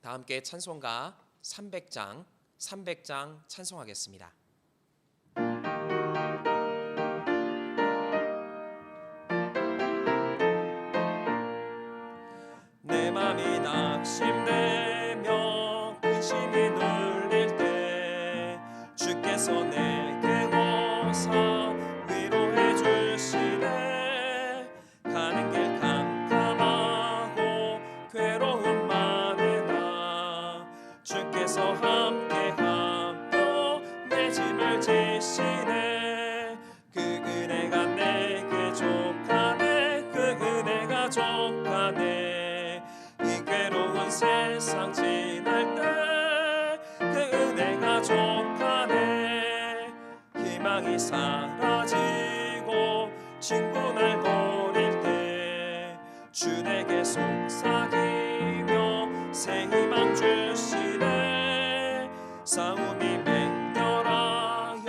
다 함께 찬송가 300장 찬송하겠습니다. 내 맘이 낙심되며 근심이 눌릴 때 주께서 내게 오사 위로해 주시네. 가는 길 캄캄하고 괴로움 많으나 주께서 함께하며 내 짐을 지시네. 그 은혜가 내게 족하네. 그 은혜가 족하네. 이 괴로운 세상 지날 때 그 은혜가 족하네. 희망이 사라지고 친구 날 버릴 때 주 내게 속삭이며 새 희망 주시네. 싸움이 맹렬하여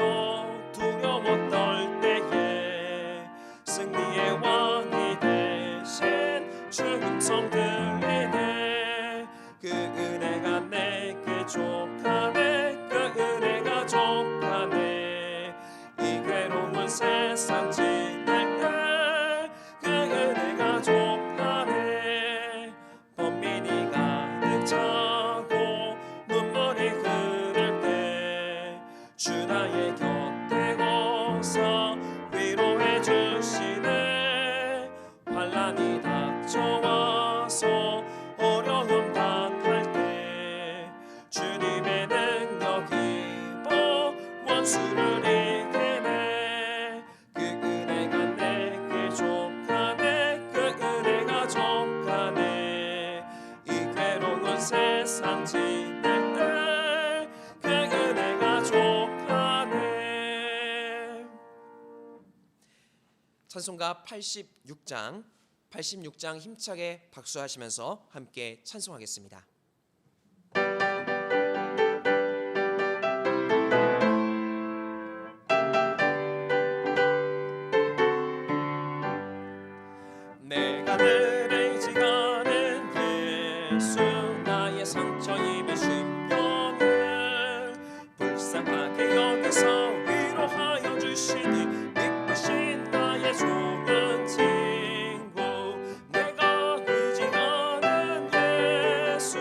두려워 떨 때에 승리의 왕이 되신 주 음성 들리네. 그 은혜가 내게 족하네. 그 은혜가 족하네. 이 괴로운 세상 지날 때 그 은혜가 족하네. 번민이 가득 차고 눈물이 흐를 때 주 나의 곁에 오사 위로해 주시네. 환난이 닥쳐와서 어려움 당할 때 주님의 능력 입어 원수를 이기네. 그 은혜가 내게 족하네. 그 은혜가 족하네. 이 괴로운 세상 지날 때 그 은혜가 족하네. 찬송가 86장 힘차게 박수하시면서 함께 찬송하겠습니다. 내가 늘 의지하는 예수, 나의 상처 입은 심령을 불쌍하게 여기서 위로하여 주시니 미쁘신 나의 좋은 친구. 내가 의지하는 예수,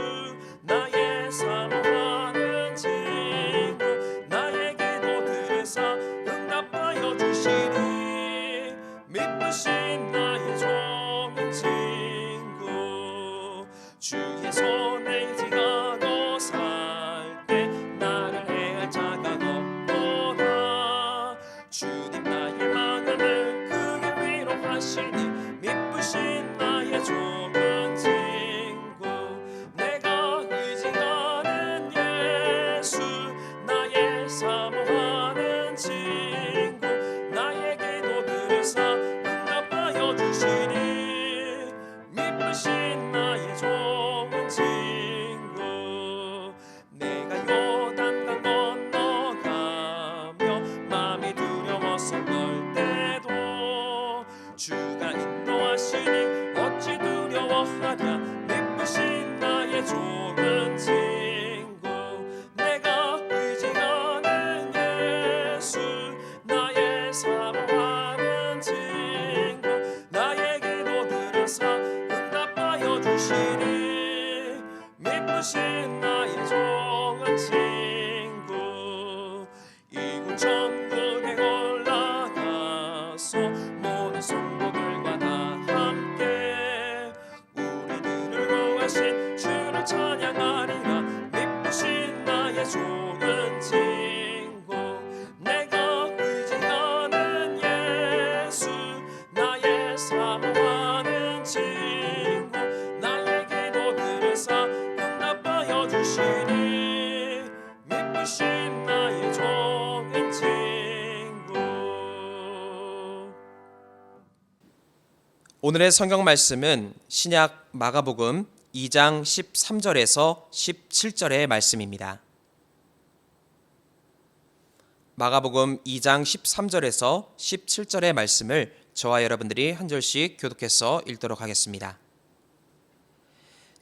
나의 사모하는 친구. 나의 기도 들으사 응답하여 주시니 미쁘신 나의 좋은 친구. 주의 손에 의지하고 살 때 나를 해할 자가 없도다. 주님 나의 마음을 크게 위로하시니 미쁘신 나의 좋은 친구. 내가 의지하는 예수, 나의 사모하는 친구. 나의 기도 들으사 응답하여 주시니 미쁘신 나의 좋은 친구. 내가 요단강 건너가며 마음이 두려워서 떨 때도 주가 인도하시니 어찌 두려워하랴. 미쁘신 나의 좋은 친구. 내가 의지하는 예수, 나의 사모하는 친구. 나의 기도 들으사 응답하여 주시니 미쁘신 나의 좋은 친구. 이곳 천국에 올라가서 모든 성도들과 다 함께 우리들을 구하신 주를 찬양하리라. 미쁘신 나의 좋은 친구. 내가 의지하는 예수, 나의 사모하는 친구. 나의 기도 들으사 응답하여 주시니 미쁘신 나의 좋은 친구. 오늘의 성경 말씀은 신약 마가복음 2장 13절에서 17절의 말씀입니다. 마가복음 2장 13절에서 17절의 말씀을 저와 여러분들이 한 절씩 교독해서 읽도록 하겠습니다.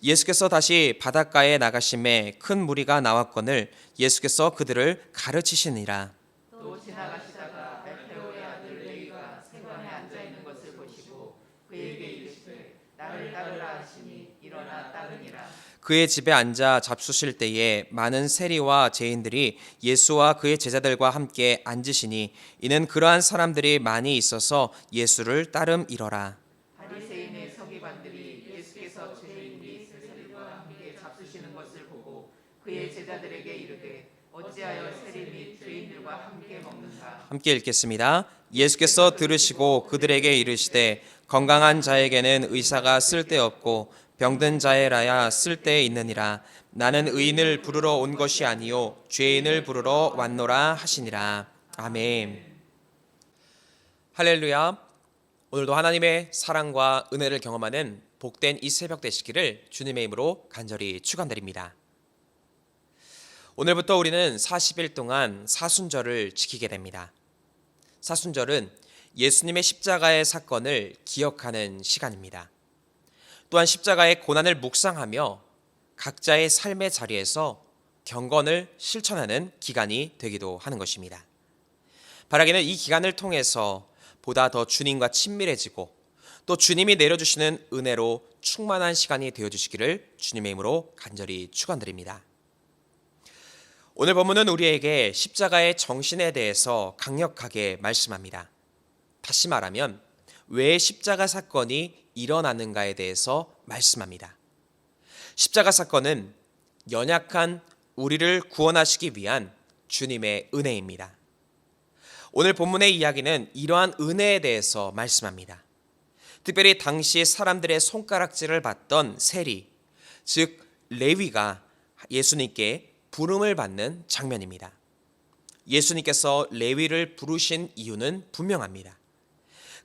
예수께서 다시 바닷가에 나가심에 큰 무리가 나왔거늘 예수께서 그들을 가르치시니라. 또 지나가시다가 알페오의 아들 레위가 세관에 앉아 있는 것을 보시고 그에게 이르시되 나를 따르라 하시니 일어나 따르니라. 그의 집에 앉아 잡수실 때에 많은 세리와 죄인들이 예수와 그의 제자들과 함께 앉으시니 이는 그러한 사람들이 많이 있어서 예수를 따름이러라. 바리새인의 서기관들이 예수께서 죄인이 세리와 함께 잡수시는 것을 보고 그의 제자들에게 이르되 어찌하여 세리 및 죄인들과 함께 먹는가. 함께 읽겠습니다. 예수께서 들으시고 그들에게 이르시되 건강한 자에게는 의사가 쓸데없고 병든 자에라야 쓸데 있느니라. 나는 의인을 부르러 온 것이 아니요 죄인을 부르러 왔노라 하시니라. 아멘. 할렐루야. 오늘도 하나님의 사랑과 은혜를 경험하는 복된 이 새벽 되시기를 주님의 이름으로 간절히 축원드립니다. 오늘부터 우리는 40일 동안 사순절을 지키게 됩니다. 사순절은 예수님의 십자가의 사건을 기억하는 시간입니다. 또한 십자가의 고난을 묵상하며 각자의 삶의 자리에서 경건을 실천하는 기간이 되기도 하는 것입니다. 바라기는 이 기간을 통해서 보다 더 주님과 친밀해지고 또 주님이 내려주시는 은혜로 충만한 시간이 되어주시기를 주님의 이름으로 간절히 축원드립니다. 오늘 본문은 우리에게 십자가의 정신에 대해서 강력하게 말씀합니다. 다시 말하면 왜 십자가 사건이 일어나는가에 대해서 말씀합니다. 십자가 사건은 연약한 우리를 구원하시기 위한 주님의 은혜입니다. 오늘 본문의 이야기는 이러한 은혜에 대해서 말씀합니다. 특별히 당시 사람들의 손가락질을 받던 세리, 즉 레위가 예수님께 부름을 받는 장면입니다. 예수님께서 레위를 부르신 이유는 분명합니다.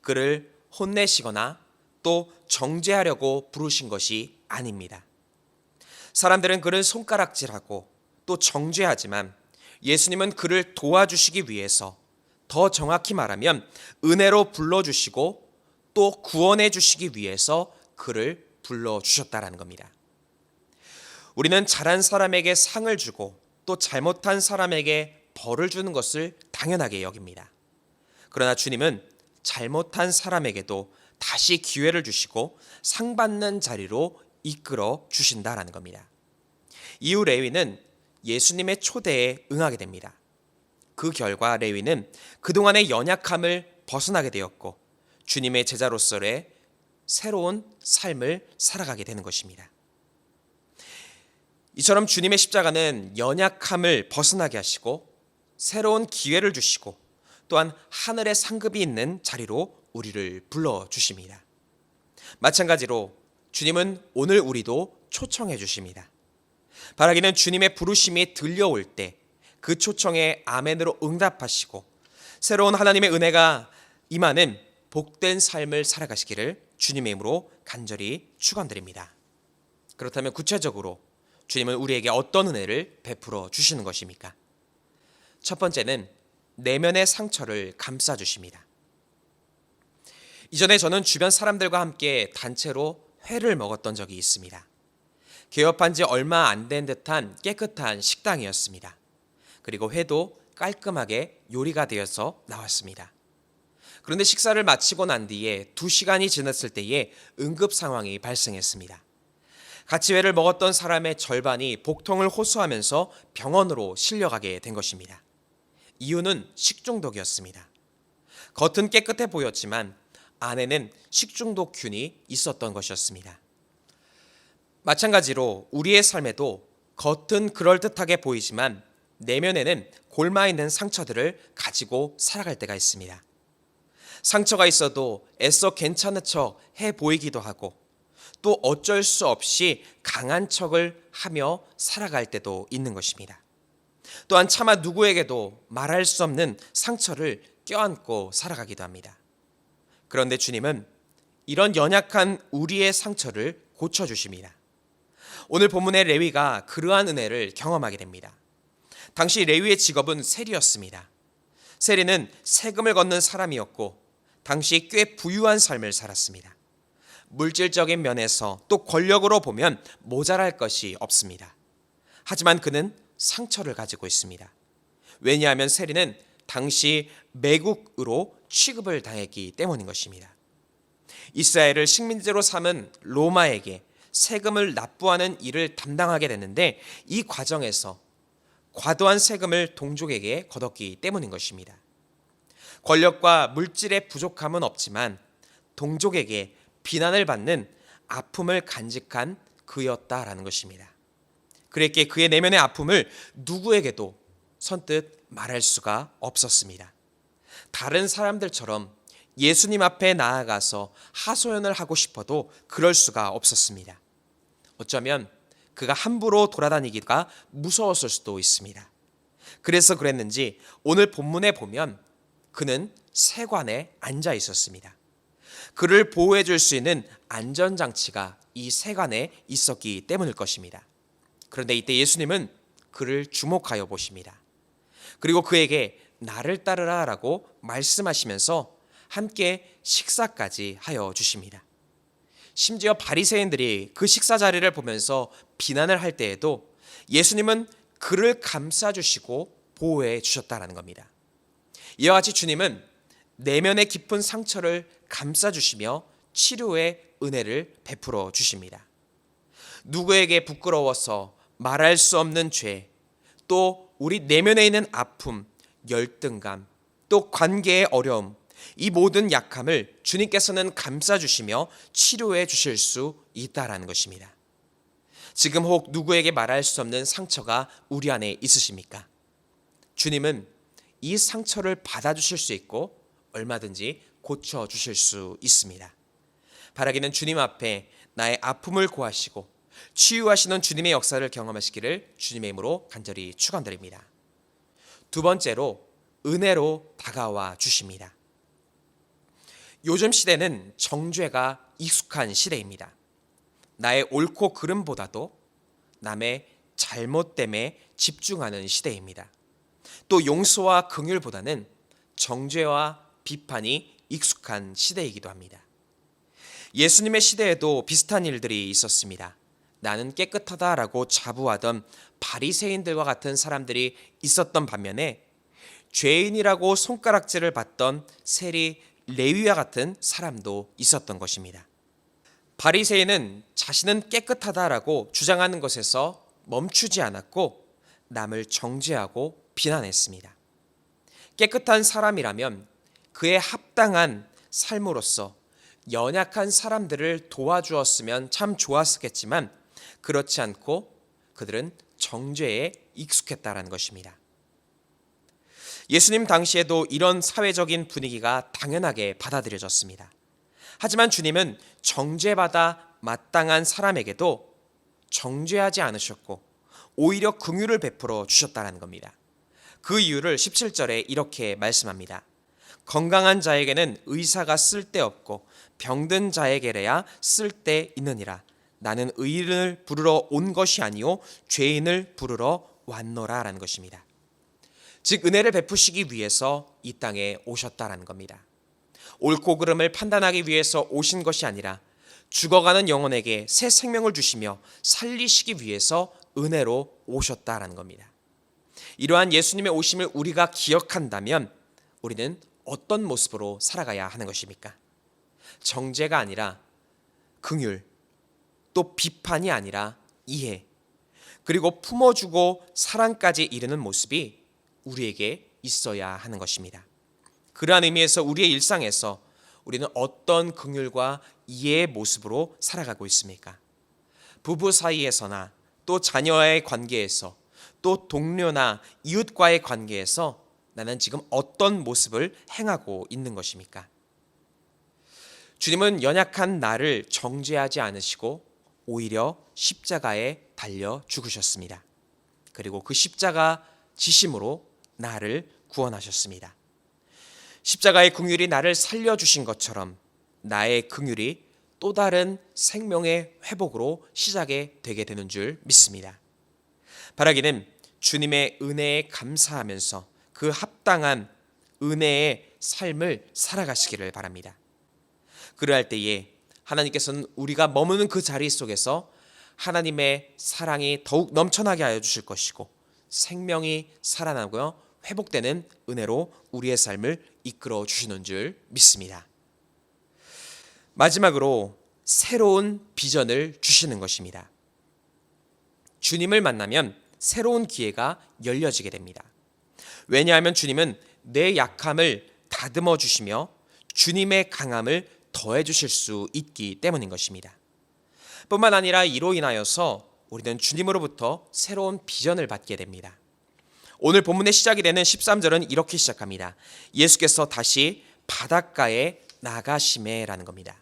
그를 혼내시거나 또 정죄하려고 부르신 것이 아닙니다. 사람들은 그를 손가락질하고 또 정죄하지만 예수님은 그를 도와주시기 위해서, 더 정확히 말하면 은혜로 불러주시고 또 구원해 주시기 위해서 그를 불러주셨다라는 겁니다. 우리는 잘한 사람에게 상을 주고 또 잘못한 사람에게 벌을 주는 것을 당연하게 여깁니다. 그러나 주님은 잘못한 사람에게도 다시 기회를 주시고 상 받는 자리로 이끌어 주신다라는 겁니다. 이후 레위는 예수님의 초대에 응하게 됩니다. 그 결과 레위는 그동안의 연약함을 벗어나게 되었고 주님의 제자로서의 새로운 삶을 살아가게 되는 것입니다. 이처럼 주님의 십자가는 연약함을 벗어나게 하시고 새로운 기회를 주시고 또한 하늘의 상급이 있는 자리로 우리를 불러주십니다. 마찬가지로 주님은 오늘 우리도 초청해 주십니다. 바라기는 주님의 부르심이 들려올 때 그 초청에 아멘으로 응답하시고 새로운 하나님의 은혜가 임하는 복된 삶을 살아가시기를 주님의 이름으로 간절히 축원드립니다. 그렇다면 구체적으로 주님은 우리에게 어떤 은혜를 베풀어 주시는 것입니까? 첫 번째는 내면의 상처를 감싸 주십니다. 이전에 저는 주변 사람들과 함께 단체로 회를 먹었던 적이 있습니다. 개업한 지 얼마 안 된 듯한 깨끗한 식당이었습니다. 그리고 회도 깔끔하게 요리가 되어서 나왔습니다. 그런데 식사를 마치고 난 뒤에 2시간이 지났을 때에 응급 상황이 발생했습니다. 같이 회를 먹었던 사람의 절반이 복통을 호소하면서 병원으로 실려가게 된 것입니다. 이유는 식중독이었습니다. 겉은 깨끗해 보였지만 안에는 식중독균이 있었던 것이었습니다. 마찬가지로 우리의 삶에도 겉은 그럴듯하게 보이지만 내면에는 골마있는 상처들을 가지고 살아갈 때가 있습니다. 상처가 있어도 애써 괜찮은 척 해 보이기도 하고 또 어쩔 수 없이 강한 척을 하며 살아갈 때도 있는 것입니다. 또한 차마 누구에게도 말할 수 없는 상처를 껴안고 살아가기도 합니다. 그런데 주님은 이런 연약한 우리의 상처를 고쳐주십니다. 오늘 본문의 레위가 그러한 은혜를 경험하게 됩니다. 당시 레위의 직업은 세리였습니다. 세리는 세금을 걷는 사람이었고 당시 꽤 부유한 삶을 살았습니다. 물질적인 면에서 또 권력으로 보면 모자랄 것이 없습니다. 하지만 그는 상처를 가지고 있습니다. 왜냐하면 세리는 당시 매국으로 취급을 당했기 때문인 것입니다. 이스라엘을 식민지로 삼은 로마에게 세금을 납부하는 일을 담당하게 됐는데 이 과정에서 과도한 세금을 동족에게 거뒀기 때문인 것입니다. 권력과 물질의 부족함은 없지만 동족에게 비난을 받는 아픔을 간직한 그였다라는 것입니다. 그랬기에 그의 내면의 아픔을 누구에게도 선뜻 말할 수가 없었습니다. 다른 사람들처럼 예수님 앞에 나아가서 하소연을 하고 싶어도 그럴 수가 없었습니다. 어쩌면 그가 함부로 돌아다니기가 무서웠을 수도 있습니다. 그래서 그랬는지 오늘 본문에 보면 그는 세관에 앉아 있었습니다. 그를 보호해 줄 수 있는 안전장치가 이 세관에 있었기 때문일 것입니다. 그런데 이때 예수님은 그를 주목하여 보십니다. 그리고 그에게 나를 따르라 라고 말씀하시면서 함께 식사까지 하여 주십니다. 심지어 바리새인들이 그 식사 자리를 보면서 비난을 할 때에도 예수님은 그를 감싸 주시고 보호해 주셨다는 겁니다. 이와 같이 주님은 내면의 깊은 상처를 감싸 주시며 치료의 은혜를 베풀어 주십니다. 누구에게 부끄러워서 말할 수 없는 죄, 또 우리 내면에 있는 아픔, 열등감, 또 관계의 어려움, 이 모든 약함을 주님께서는 감싸주시며 치료해 주실 수 있다라는 것입니다. 지금 혹 누구에게 말할 수 없는 상처가 우리 안에 있으십니까? 주님은 이 상처를 받아주실 수 있고 얼마든지 고쳐주실 수 있습니다. 바라기는 주님 앞에 나의 아픔을 고하시고 치유하시는 주님의 역사를 경험하시기를 주님의 이름으로 간절히 축원드립니다. 두 번째로 은혜로 다가와 주십니다. 요즘 시대는 정죄가 익숙한 시대입니다. 나의 옳고 그름보다도 남의 잘못됨에 집중하는 시대입니다. 또 용서와 긍휼보다는 정죄와 비판이 익숙한 시대이기도 합니다. 예수님의 시대에도 비슷한 일들이 있었습니다. 나는 깨끗하다라고 자부하던 바리새인들과 같은 사람들이 있었던 반면에 죄인이라고 손가락질을 받던 세리 레위와 같은 사람도 있었던 것입니다. 바리새인은 자신은 깨끗하다라고 주장하는 것에서 멈추지 않았고 남을 정죄하고 비난했습니다. 깨끗한 사람이라면 그에 합당한 삶으로서 연약한 사람들을 도와주었으면 참 좋았겠지만 그렇지 않고 그들은 정죄에 익숙했다라는 것입니다. 예수님 당시에도 이런 사회적인 분위기가 당연하게 받아들여졌습니다. 하지만 주님은 정죄받아 마땅한 사람에게도 정죄하지 않으셨고 오히려 긍휼을 베풀어 주셨다는 겁니다. 그 이유를 17절에 이렇게 말씀합니다. 건강한 자에게는 의사가 쓸데없고 병든 자에게래야 쓸데있느니라. 나는 의인을 부르러 온 것이 아니요 죄인을 부르러 왔노라 라는 것입니다. 즉 은혜를 베푸시기 위해서 이 땅에 오셨다라는 겁니다. 옳고 그름을 판단하기 위해서 오신 것이 아니라 죽어가는 영혼에게 새 생명을 주시며 살리시기 위해서 은혜로 오셨다라는 겁니다. 이러한 예수님의 오심을 우리가 기억한다면 우리는 어떤 모습으로 살아가야 하는 것입니까? 정죄가 아니라 긍휼, 또 비판이 아니라 이해, 그리고 품어주고 사랑까지 이르는 모습이 우리에게 있어야 하는 것입니다. 그러한 의미에서 우리의 일상에서 우리는 어떤 긍휼과 이해의 모습으로 살아가고 있습니까? 부부 사이에서나 또 자녀와의 관계에서 또 동료나 이웃과의 관계에서 나는 지금 어떤 모습을 행하고 있는 것입니까? 주님은 연약한 나를 정죄하지 않으시고 오히려 십자가에 달려 죽으셨습니다. 그리고 그 십자가 지심으로 나를 구원하셨습니다. 십자가의 긍휼이 나를 살려주신 것처럼 나의 긍휼이 또 다른 생명의 회복으로 시작이 되게 되는 줄 믿습니다. 바라기는 주님의 은혜에 감사하면서 그 합당한 은혜의 삶을 살아가시기를 바랍니다. 그러할 때에 하나님께서는 우리가 머무는 그 자리 속에서 하나님의 사랑이 더욱 넘쳐나게 하여 주실 것이고 생명이 살아나고요 회복되는 은혜로 우리의 삶을 이끌어 주시는 줄 믿습니다. 마지막으로 새로운 비전을 주시는 것입니다. 주님을 만나면 새로운 기회가 열려지게 됩니다. 왜냐하면 주님은 내 약함을 다듬어 주시며 주님의 강함을 더해 주실 수 있기 때문인 것입니다. 뿐만 아니라 이로 인하여서 우리는 주님으로부터 새로운 비전을 받게 됩니다. 오늘 본문의 시작이 되는 13절은 이렇게 시작합니다. 예수께서 다시 바닷가에 나가시매라는 겁니다.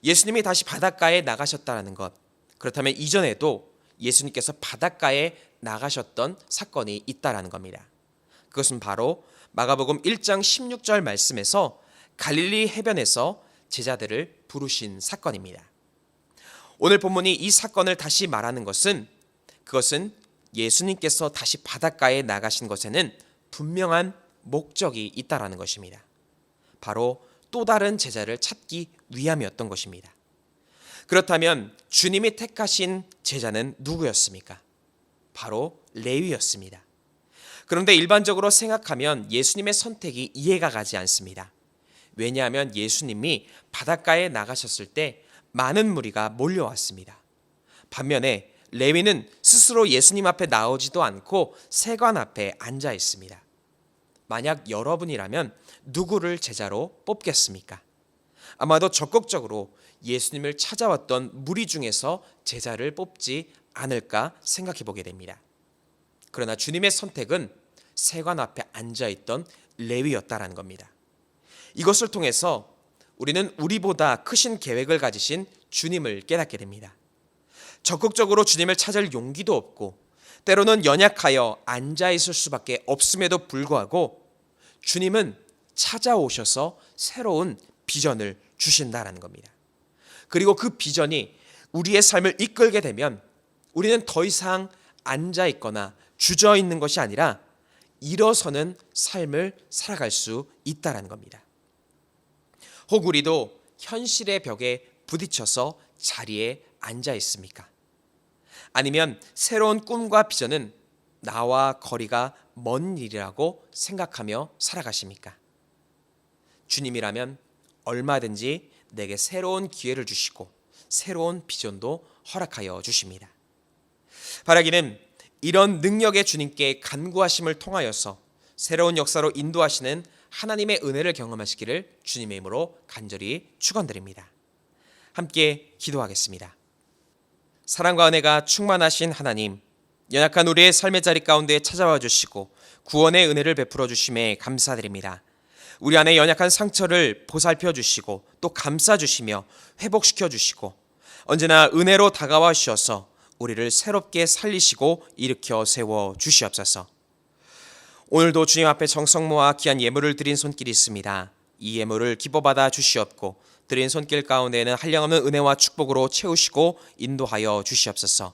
예수님이 다시 바닷가에 나가셨다는 것, 그렇다면 이전에도 예수님께서 바닷가에 나가셨던 사건이 있다라는 겁니다. 그것은 바로 마가복음 1장 16절 말씀에서 갈릴리 해변에서 제자들을 부르신 사건입니다. 오늘 본문이 이 사건을 다시 말하는 것은 그것은 예수님께서 다시 바닷가에 나가신 것에는 분명한 목적이 있다라는 것입니다. 바로 또 다른 제자를 찾기 위함이었던 것입니다. 그렇다면 주님이 택하신 제자는 누구였습니까? 바로 레위였습니다. 그런데 일반적으로 생각하면 예수님의 선택이 이해가 가지 않습니다. 왜냐하면 예수님이 바닷가에 나가셨을 때 많은 무리가 몰려왔습니다. 반면에 레위는 스스로 예수님 앞에 나오지도 않고 세관 앞에 앉아 있습니다. 만약 여러분이라면 누구를 제자로 뽑겠습니까? 아마도 적극적으로 예수님을 찾아왔던 무리 중에서 제자를 뽑지 않을까 생각해 보게 됩니다. 그러나 주님의 선택은 세관 앞에 앉아있던 레위였다라는 겁니다. 이것을 통해서 우리는 우리보다 크신 계획을 가지신 주님을 깨닫게 됩니다. 적극적으로 주님을 찾을 용기도 없고 때로는 연약하여 앉아있을 수밖에 없음에도 불구하고 주님은 찾아오셔서 새로운 비전을 주신다라는 겁니다. 그리고 그 비전이 우리의 삶을 이끌게 되면 우리는 더 이상 앉아있거나 주저있는 것이 아니라 일어서는 삶을 살아갈 수 있다라는 겁니다. 혹 우리도 현실의 벽에 부딪혀서 자리에 앉아 있습니까? 아니면 새로운 꿈과 비전은 나와 거리가 먼 일이라고 생각하며 살아가십니까? 주님이라면 얼마든지 내게 새로운 기회를 주시고 새로운 비전도 허락하여 주십니다. 바라기는 이런 능력의 주님께 간구하심을 통하여서 새로운 역사로 인도하시는 하나님의 은혜를 경험하시기를 주님의 이름으로 간절히 축원드립니다. 함께 기도하겠습니다. 사랑과 은혜가 충만하신 하나님, 연약한 우리의 삶의 자리 가운데 찾아와 주시고 구원의 은혜를 베풀어 주심에 감사드립니다. 우리 안에 연약한 상처를 보살펴 주시고 또 감싸 주시며 회복시켜 주시고 언제나 은혜로 다가와 주셔서 우리를 새롭게 살리시고 일으켜 세워 주시옵소서. 오늘도 주님 앞에 정성 모아 귀한 예물을 드린 손길이 있습니다. 이 예물을 기뻐받아 주시옵고 드린 손길 가운데에는 한량없는 은혜와 축복으로 채우시고 인도하여 주시옵소서.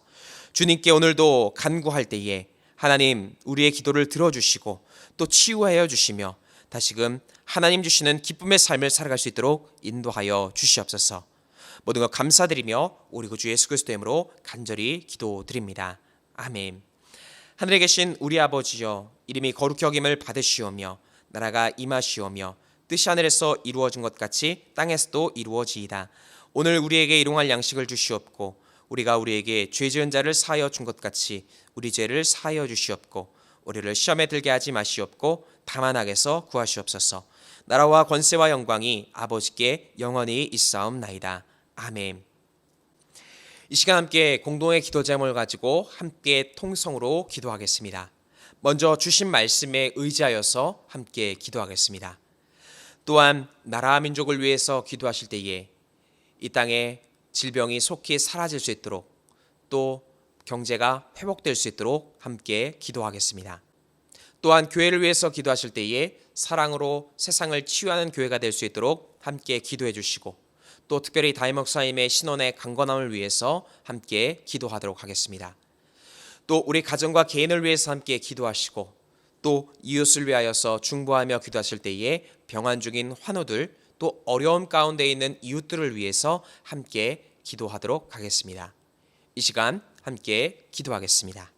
주님께 오늘도 간구할 때에 하나님 우리의 기도를 들어주시고 또 치유하여 주시며 다시금 하나님 주시는 기쁨의 삶을 살아갈 수 있도록 인도하여 주시옵소서. 모든 것 감사드리며 우리 구주 예수 그리스도의 이름으로 간절히 기도드립니다. 아멘. 하늘에 계신 우리 아버지여, 이름이 거룩히 여김을 받으시오며 나라가 임하시오며 뜻이 하늘에서 이루어진 것 같이 땅에서도 이루어지이다. 오늘 우리에게 일용할 양식을 주시옵고 우리가 우리에게 죄 지은 자를 사하여 준 것 같이 우리 죄를 사하여 주시옵고 우리를 시험에 들게 하지 마시옵고 다만 악에서 구하시옵소서. 나라와 권세와 영광이 아버지께 영원히 있사옵나이다. 아멘. 이 시간 함께 공동의 기도 제목을 가지고 함께 통성으로 기도하겠습니다. 먼저 주신 말씀에 의지하여서 함께 기도하겠습니다. 또한 나라와 민족을 위해서 기도하실 때에 이 땅에 질병이 속히 사라질 수 있도록 또 경제가 회복될 수 있도록 함께 기도하겠습니다. 또한 교회를 위해서 기도하실 때에 사랑으로 세상을 치유하는 교회가 될 수 있도록 함께 기도해 주시고 또 특별히 다임 목사님의 신원의 강건함을 위해서 함께 기도하도록 하겠습니다. 또 우리 가정과 개인을 위해서 함께 기도하시고 또 이웃을 위하여서 중보하며 기도하실 때에 병환 중인 환우들 또 어려움 가운데 있는 이웃들을 위해서 함께 기도하도록 하겠습니다. 이 시간 함께 기도하겠습니다.